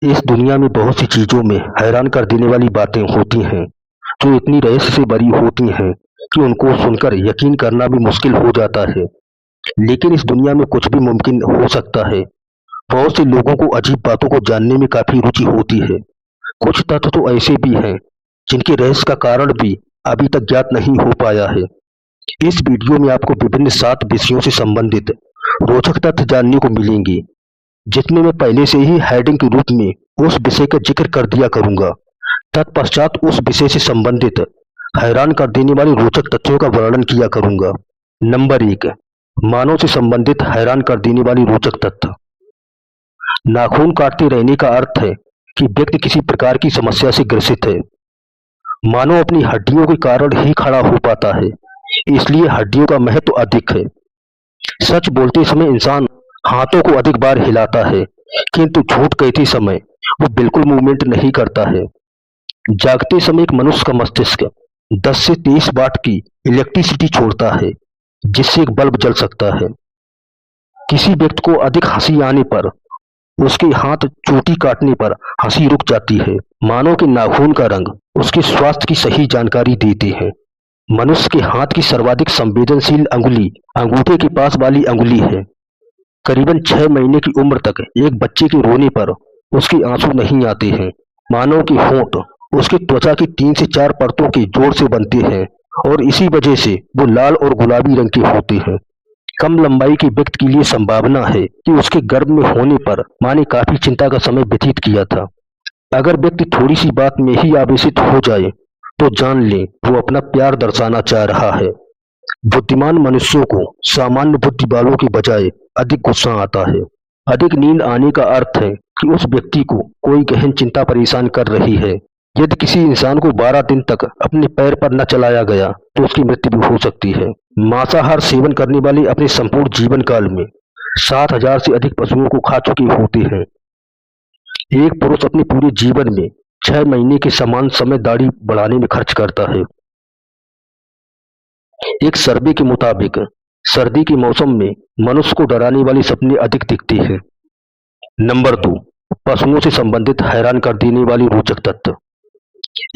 इस दुनिया में बहुत सी चीज़ों में हैरान कर देने वाली बातें होती हैं, जो इतनी रहस्य से भरी होती हैं कि उनको सुनकर यकीन करना भी मुश्किल हो जाता है। लेकिन इस दुनिया में कुछ भी मुमकिन हो सकता है। बहुत से लोगों को अजीब बातों को जानने में काफ़ी रुचि होती है। कुछ तथ्य तो ऐसे भी हैं, जिनके रहस्य का कारण भी अभी तक ज्ञात नहीं हो पाया है। इस वीडियो में आपको विभिन्न 7 विषयों से संबंधित रोचक तथ्य जानने को मिलेंगे, जितने मैं पहले से ही हेडिंग के रूप में उस विषय का जिक्र कर दिया करूंगा। तत्पश्चात उस विषय से संबंधित हैरान कर देने वाले रोचक तथ्यों का वर्णन किया करूंगा। नंबर 1, मानव से संबंधित हैरान कर देने वाली रोचक तथ्य। नाखून काटते रहने का अर्थ है कि व्यक्ति किसी प्रकार की समस्या से ग्रसित है। मानव अपनी हड्डियों के कारण ही खड़ा हो पाता है, इसलिए हड्डियों का महत्व अधिक है। सच बोलते समय इंसान हाथों को अधिक बार हिलाता है, किंतु झूठ कहते समय वो बिल्कुल मूवमेंट नहीं करता है। जागते समय एक मनुष्य का मस्तिष्क 10 से 23 वाट की इलेक्ट्रिसिटी छोड़ता है, जिससे एक बल्ब जल सकता है। किसी व्यक्ति को अधिक हंसी आने पर, उसके हाथ चोटी काटने पर हंसी रुक जाती है। मानव के नाखून का रंग उसके स्वास्थ्य की सही जानकारी देते हैं। मनुष्य के हाथ की सर्वाधिक संवेदनशील अंगुली अंगूठे के पास वाली अंगुली है। करीबन 6 महीने की उम्र तक एक बच्चे के रोने पर उसके आंसू नहीं आते हैं। मानव के होंठ उसकी त्वचा की 3 से 4 परतों के जोड़ से बनते हैं और इसी वजह से वो लाल और गुलाबी रंग के होते हैं। कम लंबाई के व्यक्ति के लिए संभावना है कि उसके गर्भ में होने पर माँ ने काफी चिंता का समय व्यतीत किया था। अगर व्यक्ति थोड़ी सी बात में ही आवेशित हो जाए तो जान लें वो अपना प्यार दर्शाना चाह रहा है। बुद्धिमान मनुष्यों को सामान्य बुद्धि वालों के बजाय अधिक गुस्सा आता है। अधिक नींद आने का अर्थ है कि उस व्यक्ति को कोई गहन चिंता परेशान कर रही है। यदि किसी इंसान को 12 दिन तक अपने पैर पर न चलाया गया तो उसकी मृत्यु भी हो सकती है। मांसाहार सेवन करने वाले अपने संपूर्ण जीवन काल में 7,000 से अधिक पशुओं को खा चुके होते हैं। एक पुरुष अपने पूरे जीवन में 6 महीने के समान समय दाढ़ी बढ़ाने में खर्च करता है। एक सर्वे के मुताबिक सर्दी के मौसम में मनुष्य को डराने वाले सपने अधिक दिखते हैं। नंबर 2, पशुओं से संबंधित हैरान कर देने वाली रोचक तथ्य।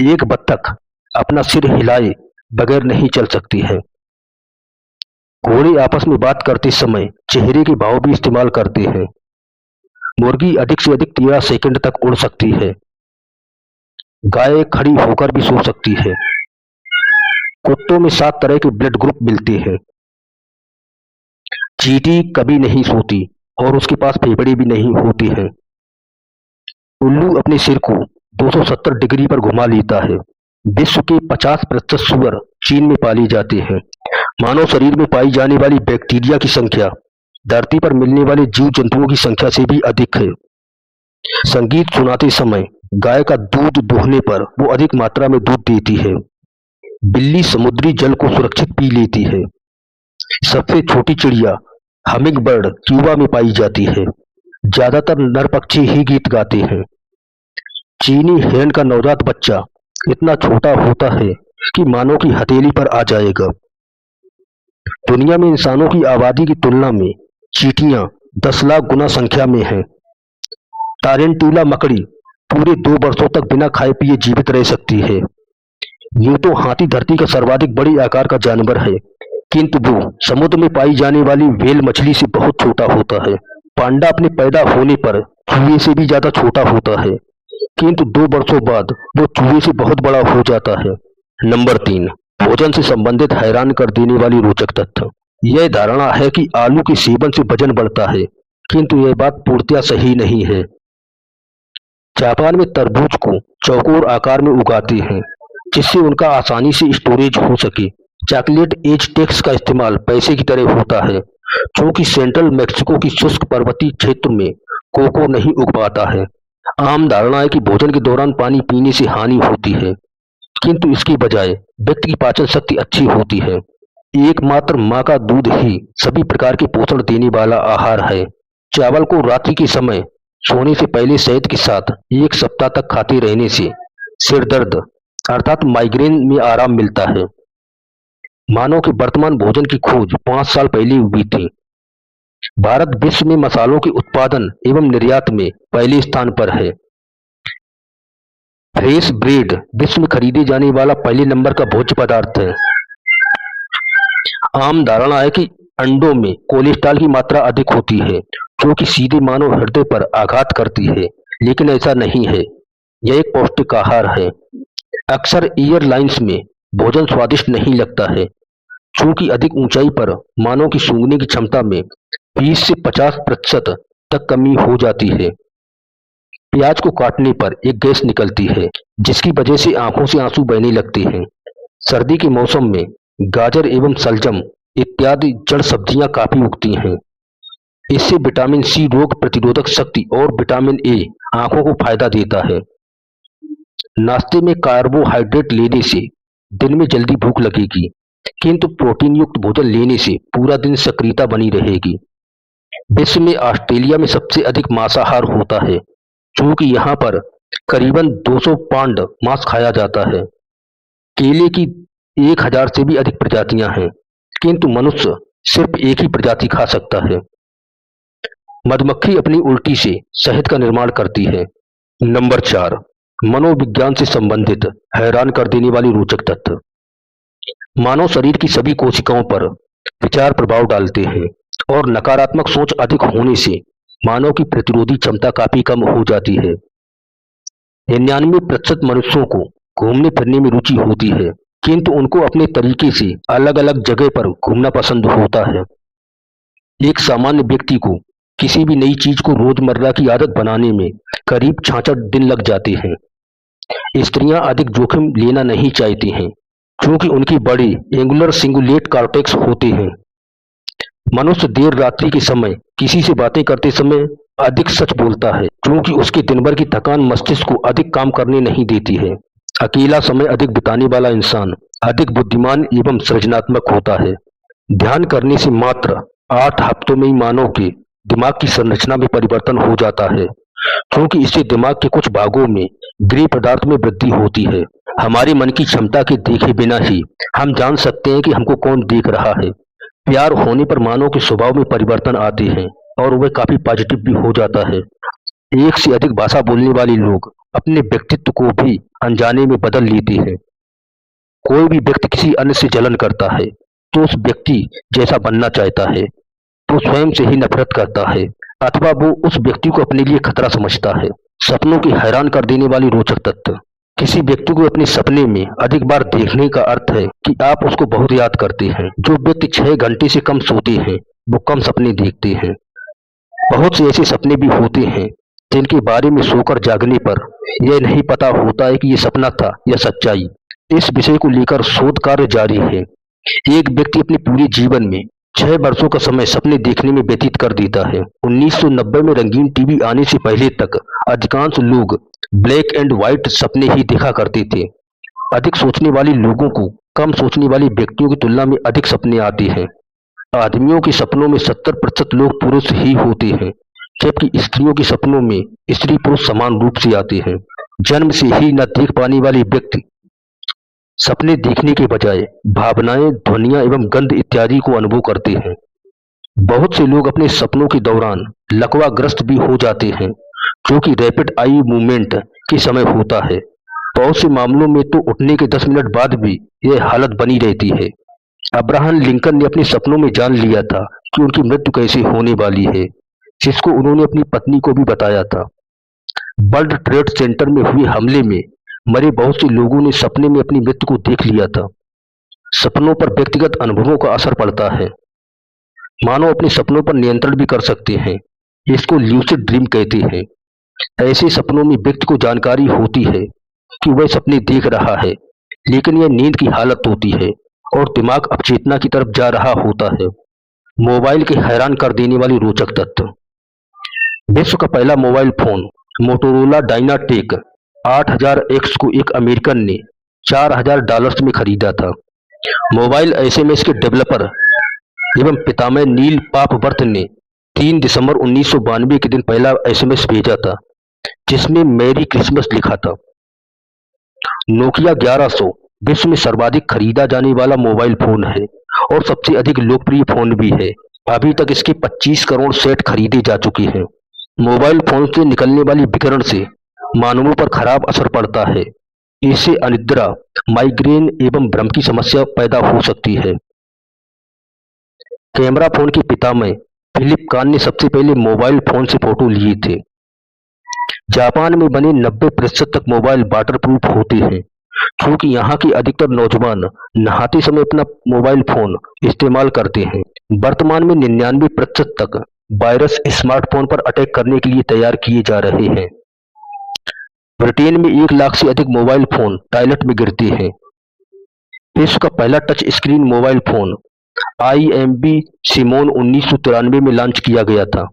एक बत्तख अपना सिर हिलाए बगैर नहीं चल सकती है। घोड़े आपस में बात करते समय चेहरे के भाव भी इस्तेमाल करते हैं। मुर्गी अधिक से अधिक 13 सेकंड तक उड़ सकती है। गाय खड़ी होकर भी सो सकती है। कुत्तों में 7 तरह के ब्लड ग्रुप मिलते हैं। चींटी कभी नहीं सोती और उसके पास फेफड़े भी नहीं होते हैं। उल्लू अपने सिर को 270 डिग्री पर घुमा लेता है। विश्व के 50% सूअर चीन में पाली जाते हैं। मानव शरीर में पाई जाने वाली बैक्टीरिया की संख्या धरती पर मिलने वाले जीव जंतुओं की संख्या से भी अधिक है। संगीत सुनाते समय गाय का दूध दोहने पर वो अधिक मात्रा में दूध देती है। बिल्ली समुद्री जल को सुरक्षित पी लेती है। सबसे छोटी चिड़िया हमिंग बर्ड क्यूबा में पाई जाती है। ज्यादातर नर पक्षी ही गीत गाते हैं। चीनी हेरण का नवजात बच्चा इतना छोटा होता है कि मानव की हथेली पर आ जाएगा। दुनिया में इंसानों की आबादी की तुलना में चींटियां 10 लाख गुना संख्या में हैं। टारेंटुला मकड़ी पूरे 2 वर्षों तक बिना खाए पिए जीवित रह सकती है। यूं तो हाथी धरती का सर्वाधिक बड़ी आकार का जानवर है, किंतु वो समुद्र में पाई जाने वाली व्हेल मछली से बहुत छोटा होता है। पांडा अपने पैदा होने पर चूहे से भी ज्यादा छोटा होता है, किंतु 2 वर्षों बाद वो चूहे से बहुत बड़ा हो जाता है। नंबर 3, भोजन से संबंधित हैरान कर देने वाली रोचक तथ्य। यह धारणा है कि आलू के सेवन से वजन बढ़ता है, किंतु यह बात पूर्णतः सही नहीं है। जापान में तरबूज को चौकोर आकार में उगाते हैं, जिससे उनका आसानी से स्टोरेज हो सके। चॉकलेट एजटेक्स का इस्तेमाल पैसे की तरह होता है, क्योंकि सेंट्रल मेक्सिको की शुष्क पर्वतीय क्षेत्र में कोको नहीं उग पाता है। आम धारणा है कि भोजन के दौरान पानी पीने से हानि होती है, किंतु इसकी बजाय व्यक्ति की पाचन शक्ति अच्छी होती है। एकमात्र माँ का दूध ही सभी प्रकार के पोषण देने वाला आहार है। चावल को रात्रि के समय सोने से पहले शहद के साथ 1 सप्ताह तक खाते रहने से सिर दर्द अर्थात माइग्रेन में आराम मिलता है। मानव के वर्तमान भोजन की खोज 5 साल पहले हुई थी। भारत विश्व में मसालों के उत्पादन एवं निर्यात में पहले स्थान पर है। फ्रेश ब्रेड विश्व में खरीदे जाने वाला पहले नंबर का भोज्य पदार्थ है। आम धारणा है कि अंडों में कोलेस्ट्रॉल की मात्रा अधिक होती है, जो कि सीधे मानव हृदय पर आघात करती है, लेकिन ऐसा नहीं है। यह एक पौष्टिक आहार है। अक्सर एयरलाइंस में भोजन स्वादिष्ट नहीं लगता है, चूंकि अधिक ऊंचाई पर मानव की सूंघने की क्षमता में 20 से 50% तक कमी हो जाती है। प्याज को काटने पर एक गैस निकलती है, जिसकी वजह से आंखों से आंसू बहने लगते हैं। सर्दी के मौसम में गाजर एवं सलजम इत्यादि जड़ सब्जियां काफी उगती हैं। इससे विटामिन सी रोग प्रतिरोधक शक्ति और विटामिन ए आंखों को फायदा देता है। नाश्ते में कार्बोहाइड्रेट लेने से दिन में जल्दी भूख लगेगी, किंतु प्रोटीन युक्त भोजन लेने से पूरा दिन सक्रियता बनी रहेगी। विश्व में ऑस्ट्रेलिया में सबसे अधिक मांसाहार होता है, क्योंकि यहाँ पर करीबन 200 पाउंड मांस खाया जाता है। केले की 1000 से भी अधिक प्रजातियां हैं, किंतु मनुष्य सिर्फ एक ही प्रजाति खा सकता है। मधुमक्खी अपनी उल्टी से शहद का निर्माण करती है। नंबर 4, मनोविज्ञान से संबंधित हैरान कर देने वाली रोचक तथ्य। मानव शरीर की सभी कोशिकाओं पर विचार प्रभाव डालते हैं और नकारात्मक सोच अधिक होने से मानव की प्रतिरोधी क्षमता काफी कम हो जाती है। 99% मनुष्यों को घूमने फिरने में रुचि होती है, किंतु उनको अपने तरीके से अलग अलग जगह पर घूमना पसंद होता है। एक सामान्य व्यक्ति को किसी भी नई चीज को रोजमर्रा की आदत बनाने में करीब 66 दिन लग जाते हैं। स्त्रियां अधिक जोखिम लेना नहीं चाहती हैं, क्योंकि उनकी बड़ी एंगुलर सिंगुलेट कॉर्टेक्स होते हैं। मनुष्य देर रात्रि के समय किसी से बातें करते समय अधिक सच बोलता है, क्योंकि उसके दिन भर की थकान मस्तिष्क को अधिक काम करने नहीं देती है। अकेला समय अधिक बिताने वाला इंसान अधिक बुद्धिमान एवं सृजनात्मक होता है। ध्यान करने से मात्र 8 हफ्तों में ही मानव के दिमाग की संरचना में परिवर्तन हो जाता है, क्योंकि इससे दिमाग के कुछ भागों में गृह पदार्थ में वृद्धि होती है। हमारे मन की क्षमता के देखे बिना ही हम जान सकते हैं कि हमको कौन देख रहा है। प्यार होने पर मानव के स्वभाव में परिवर्तन आते हैं और वह काफी पॉजिटिव भी हो जाता है। एक से अधिक भाषा बोलने वाले लोग अपने व्यक्तित्व को भी अनजाने में बदल लेते हैं। कोई भी व्यक्ति किसी अन्य से जलन करता है तो उस व्यक्ति जैसा बनना चाहता है, तो स्वयं से ही नफरत करता है, अथवा वो उस व्यक्ति को अपने लिए खतरा समझता है। सपनों की हैरान कर देने वाली रोचक तथ्य। किसी व्यक्ति को अपने सपने में अधिक बार देखने का अर्थ है कि आप उसको बहुत याद करते हैं। जो व्यक्ति 6 घंटे से कम सोते हैं वो कम सपने देखते हैं। बहुत से ऐसे सपने भी होते हैं जिनके बारे में सोकर जागने पर यह नहीं पता होता है कि ये सपना था या सच्चाई। इस विषय को लेकर शोध कार्य जारी है। एक व्यक्ति अपने पूरे जीवन में 6 वर्षों का समय सपने देखने में व्यतीत कर देता है। 1990 में रंगीन टीवी आने से पहले तक अधिकांश लोग ब्लैक एंड व्हाइट सपने ही देखा करते थे। अधिक सोचने वाले लोगों को कम सोचने वाले व्यक्तियों की तुलना में अधिक सपने आते हैं। आदमियों के सपनों में 70% लोग पुरुष ही होते हैं, जबकि स्त्रियों के सपनों में स्त्री पुरुष समान रूप से आते हैं। जन्म से ही न देख पाने वाले व्यक्ति सपने देखने के बजाय भावनाएं, ध्वनियां एवं गंध इत्यादि को अनुभव करते हैं। बहुत से लोग अपने सपनों के दौरान लकवाग्रस्त भी हो जाते हैं, जो कि रैपिड आई मूवमेंट के समय होता है। बहुत से मामलों में तो उठने के 10 मिनट बाद भी यह हालत बनी रहती है। अब्राहम लिंकन ने अपने सपनों में जान लिया था कि उनकी मृत्यु कैसे होने वाली है, जिसको उन्होंने अपनी पत्नी को भी बताया था। वर्ल्ड ट्रेड सेंटर में हुए हमले में मरे बहुत से लोगों ने सपने में अपनी मृत्यु को देख लिया था। सपनों पर व्यक्तिगत अनुभवों का असर पड़ता है। मानव अपने सपनों पर नियंत्रण भी कर सकते हैं। इसको ल्यूसिड ड्रीम कहते हैं। ऐसे सपनों में व्यक्ति को जानकारी होती है कि वह सपने देख रहा है, लेकिन यह नींद की हालत होती है और दिमाग अवचेतना की तरफ जा रहा होता है। मोबाइल के हैरान कर देने वाली रोचक तथ्य। विश्व का पहला mobile phone Motorola DynaTAC 8000X को एक अमेरिकन ने $4000 में खरीदा था। मोबाइल एसएमएस के डेवलपर एवं पितामह नील पापवर्थ ने 3 दिसंबर 1992 के दिन पहला एसएमएस भेजा था, जिसमें मैरी क्रिसमस लिखा था। नोकिया 1100 विश्व में सर्वाधिक खरीदा जाने वाला मोबाइल फोन है और सबसे अधिक लोकप्रिय फोन भी है। अभी तक इसके 25 करोड़ सेट खरीदे जा चुके हैं। मोबाइल फोन से निकलने वाली विकिरण से मानवों पर खराब असर पड़ता है। इससे अनिद्रा, माइग्रेन एवं भ्रम की समस्या पैदा हो सकती है। कैमरा फोन के पितामह फिलिप कान ने सबसे पहले मोबाइल फोन से फोटो लिए थे। जापान में बने 90% तक मोबाइल वाटरप्रूफ होते हैं, क्योंकि यहाँ के अधिकतर नौजवान नहाते समय अपना मोबाइल फोन इस्तेमाल करते हैं। वर्तमान में 99% तक वायरस स्मार्टफोन पर अटैक करने के लिए तैयार किए जा रहे हैं। ब्रिटेन में 1 लाख से अधिक मोबाइल फोन टॉयलेट में गिरते हैं। विश्व का पहला touch screen mobile phone IMB Simon 1993 में लॉन्च किया गया था।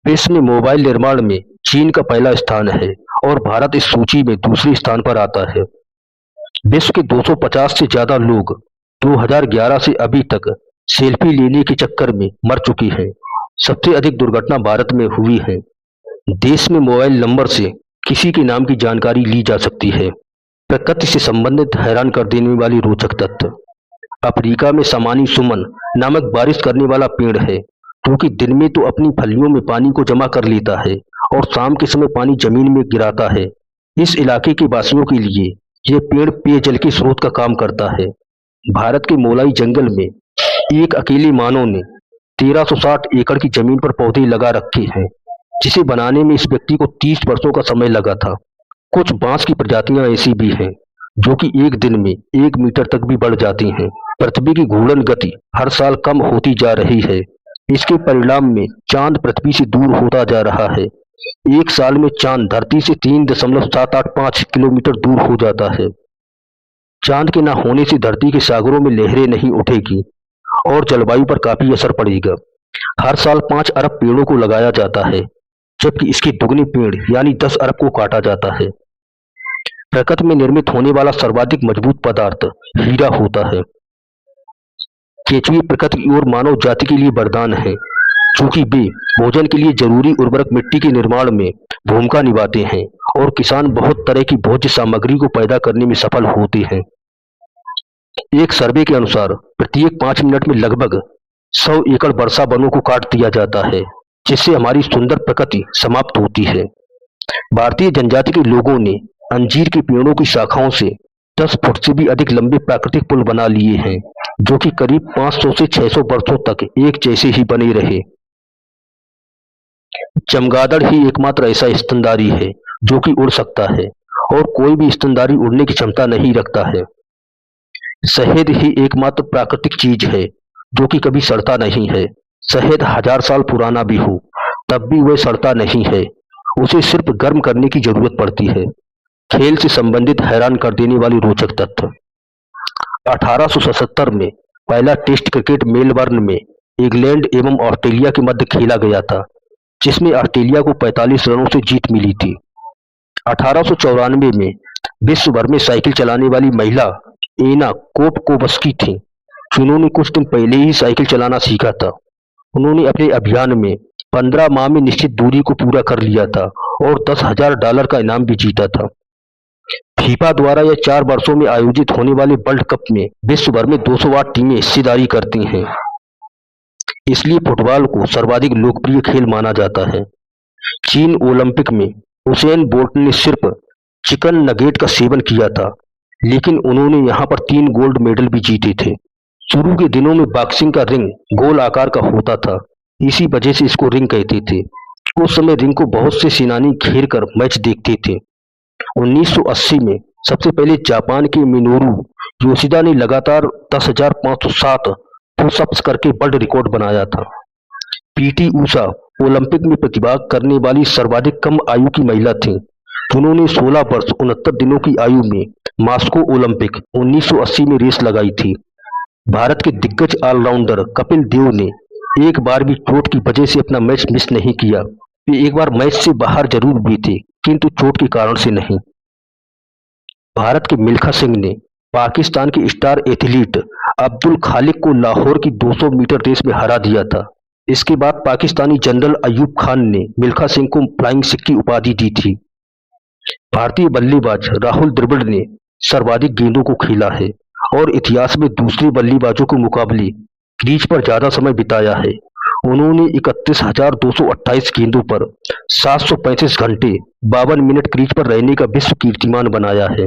विश्व में मोबाइल निर्माण में चीन का पहला स्थान है और भारत इस सूची में दूसरे स्थान पर आता है। विश्व के 250 से ज्यादा लोग 2011 से अभी तक सेल्फी लेने के चक्कर में मर चुके हैं। सबसे अधिक दुर्घटना भारत में हुई है। देश में मोबाइल नंबर से किसी के नाम की जानकारी ली जा सकती है। प्रकृति से संबंधित हैरान कर देने वाली रोचक तथ्य। अफ्रीका में समानी सुमन नामक बारिश करने वाला पेड़ है, क्योंकि दिन में तो अपनी फलियों में पानी को जमा कर लेता है और शाम के समय पानी जमीन में गिराता है। इस इलाके के वासियों के लिए यह पेड़ पेयजल के स्रोत का काम करता है। भारत के मोलाई जंगल में एक अकेले मानव ने 1360 एकड़ की जमीन पर पौधे लगा रखे हैं, जिसे बनाने में इस व्यक्ति को 30 वर्षों का समय लगा था। कुछ बांस की प्रजातियां ऐसी भी हैं जो कि एक दिन में 1 मीटर तक भी बढ़ जाती हैं। पृथ्वी की घूर्णन गति हर साल कम होती जा रही है। इसके परिणाम में चांद पृथ्वी से दूर होता जा रहा है। एक साल में चांद धरती से 3.785 किलोमीटर दूर हो जाता है। चांद के न होने से धरती के सागरों में लहरें नहीं उठेगी और जलवायु पर काफी असर पड़ेगा। हर साल 5 अरब पेड़ों को लगाया जाता है, जबकि इसके दुगने पेड़ यानी 10 अरब को काटा जाता है। प्रकृति में निर्मित होने वाला सर्वाधिक मजबूत पदार्थ हीरा होता है। केचुए प्रकृति और मानव जाति के लिए वरदान है, क्योंकि वे भोजन के लिए जरूरी उर्वरक मिट्टी के निर्माण में भूमिका निभाते हैं और किसान बहुत तरह की भोज्य सामग्री को पैदा करने में सफल होते हैं। एक सर्वे के अनुसार प्रत्येक 5 मिनट में लगभग 100 एकड़ वर्षा वनों को काट दिया जाता है, जिससे हमारी सुंदर प्रकृति समाप्त होती है। भारतीय जनजाति के लोगों ने अंजीर के पेड़ों की शाखाओं से 10 फुट से भी अधिक लंबे प्राकृतिक पुल बना लिए हैं, जो कि करीब 500 से 600 वर्षों तक एक जैसे ही बने रहे। चमगादड़ ही एकमात्र ऐसा स्तनधारी है जो कि उड़ सकता है, और कोई भी स्तनधारी उड़ने की क्षमता नहीं रखता है। शहद ही एकमात्र प्राकृतिक चीज है जो कि कभी सड़ता नहीं है। शहद 1000 साल पुराना भी हो तब भी वह सड़ता नहीं है, उसे सिर्फ गर्म करने की जरूरत पड़ती है। खेल से संबंधित हैरान कर देने वाली रोचक तथ्य। 1877 में पहला टेस्ट क्रिकेट मेलबर्न में इंग्लैंड एवं ऑस्ट्रेलिया के मध्य खेला गया था, जिसमें ऑस्ट्रेलिया को 45 रनों से जीत मिली थी। 1894 में विश्व भर में साइकिल चलाने वाली महिला एना कोपकोवस्की थी, जिन्होंने कुछ दिन पहले ही साइकिल चलाना सीखा था। उन्होंने अपने अभियान में 15 माह में निश्चित दूरी को पूरा कर लिया था और $10,000 का इनाम भी जीता था। फीफा द्वारा यह 4 वर्षों में आयोजित होने वाले वर्ल्ड कप में विश्व भर में 208 टीमें हिस्सेदारी करती हैं। इसलिए फुटबॉल को सर्वाधिक लोकप्रिय खेल माना जाता है। चीन ओलंपिक में उसेन बोल्ट ने सिर्फ चिकन नगेट का सेवन किया था, लेकिन उन्होंने यहाँ पर 3 गोल्ड मेडल भी जीते थे। शुरू के दिनों में बॉक्सिंग का रिंग गोल आकार का होता था, इसी वजह से इसको रिंग कहते थे। उस समय रिंग को बहुत से सेनानी घेर कर मैच देखते थे। 1980 में सबसे पहले जापान के मिनोरू योशिदा ने लगातार 10,507 पुशअप्स करके वर्ल्ड रिकॉर्ड बनाया था। पीटी ऊषा ओलंपिक में प्रतिभाग करने वाली सर्वाधिक कम आयु की महिला थी, जिन्होंने 16 वर्ष 69 दिनों की आयु में मास्को ओलंपिक 1980 में रेस लगाई थी। भारत के दिग्गज ऑलराउंडर कपिल देव ने एक बार भी चोट की वजह से अपना मैच मिस नहीं किया। वे एक बार मैच से बाहर जरूर भी थे, किंतु चोट के कारण से नहीं। भारत के मिल्खा सिंह ने पाकिस्तान के स्टार एथलीट अब्दुल खालिक को लाहौर की 200 मीटर रेस में हरा दिया था। इसके बाद पाकिस्तानी जनरल अयूब खान ने मिल्खा सिंह को फ्लाइंग सिख की उपाधि दी थी। भारतीय बल्लेबाज राहुल द्रविड़ ने सर्वाधिक गेंदों को खेला है और इतिहास में दूसरे बल्लेबाजों के मुकाबले क्रीज पर ज्यादा समय बिताया है। उन्होंने 31,228 गेंदों पर 735 घंटे 52 मिनट क्रीज पर रहने का विश्व कीर्तिमान बनाया है।